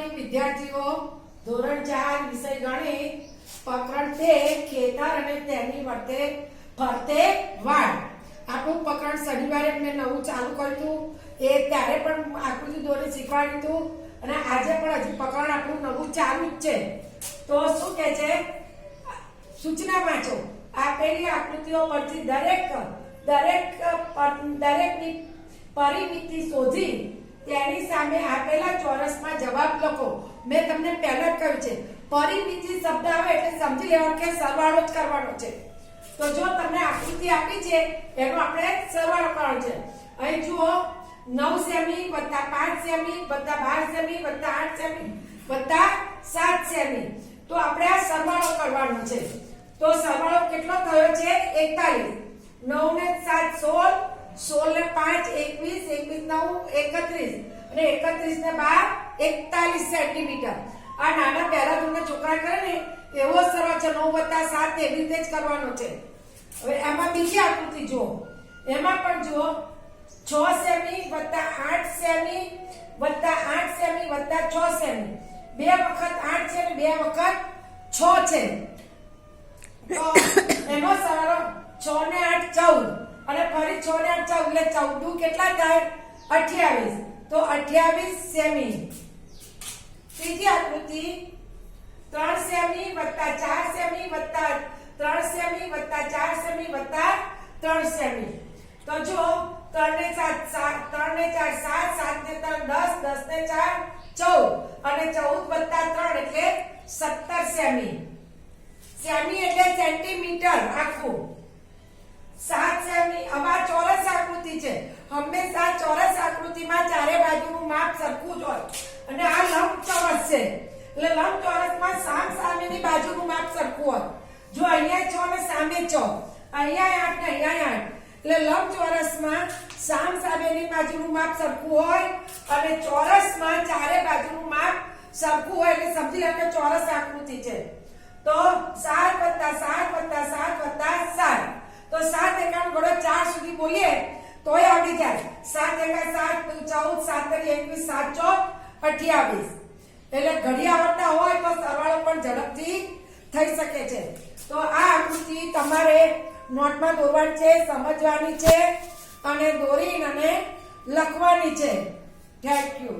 Morning વિદ્યાર્થીઓ, ધોરણ 4 વિષય ગણિત, પ્રકરણ 13 ખેતર અને તેની ફરતે વાડ. આપણું પ્રકરણ શનિવારે મેં નવું ચાલુ કર્યું હતું, એ ત્યારે પણ આકૃતિ દોરી શીખવાડ્યું હતું અને આજે પણ હજી પ્રકરણ આપણું નવું ચાલુ જ છે. તો શું કહે છે, સૂચના વાંચો. આપેલી આકૃતિઓ પરથી દરેકની પરિમિતિ શોધી તેની સામે આપેલા ચોરસમાં જવાબ લખો. મેં તમને પહેલા જ કહ્યું છે, પરિમિતિ શબ્દ આવે એટલે સમજી લેવાનું કે સરવાળો જ કરવાનો છે. તો જો તમને આકૃતિ આપી છે એનો આપણે સરવાળો કરવાનો છે. અહીં જુઓ, 9 semi + 5 semi + 12 semi + 8 semi + 7 semi. તો આપણે આ સરવાળો કરવાનો છે. તો સરવાળો કેટલો થયો છે? 41. 9 ને 7 16, 16 ને 5 21, 21 9 31 અને 31 ને 12 41 સેન્ટીમીટર. આ નાના પહેલા તમને છોકરા કરે ને એવો સરવાળો છે. 9 + 7 એવી રીતે જ કરવાનો છે. હવે એમાં બીજી આકૃતિ જુઓ, એમાં પણ જુઓ 6 સેમી + 8 સેમી + 8 સેમી + 6 સેમી. 2 વખત 8 છે અને 2 વખત 6 છે. તો એનો સરવાળો 6 ને 8 14 અને ફરી 6 ને 8 14 એટલે 14 કેટલા થાય? 28. તો 28 સેમી. ત્રીજી આકૃતિ 3 semi + 4 semi + 3 semi + 4 semi + 3 semi. તો જો 3 ને 4 3 ને 4 7 7 ને 3 10 10 ને 4 14 અને 14 + 3 એટલે 17 સેમી. સેમી એટલે સેન્ટીમીટર આખું. 7 સેમી. આમાં ચોરસ આકૃતિ છે. હંમેશા ચોરસ આકૃતિમાં ચારે બાજુનું માપ સરખું જ હોય અને આ લંબચોરસ છે એટલે લંબચોરસમાં સામેની બાજુનું માપ સરખું હોય. જો અહીંયા 6 ને સામે 6, અહીંયા 8 ને અહીંયા 8 એટલે લંબચોરસમાં સામેની બાજુનું માપ સરખું હોય અને ચોરસમાં ચારે બાજુનું માપ સરખું હોય એટલે સમજી લો કે ચોરસ આકૃતિ છે. તો 7 + 7 + 7 + 7. તો 7 એકાનું ગણો 4 સુધી બોલીએ તોય આવડી જાય. 7 × 7 14, 7 × 21 7 × 28. એટલે ઘડી આવડતા હોય તો સરવાળો પણ ઝડપથી થઈ શકે છે. તો આ આકૃતિ તમારે નોટમાં દોરવાની છે, સમજવાની છે અને દોરીને લખવાની છે. Thank you.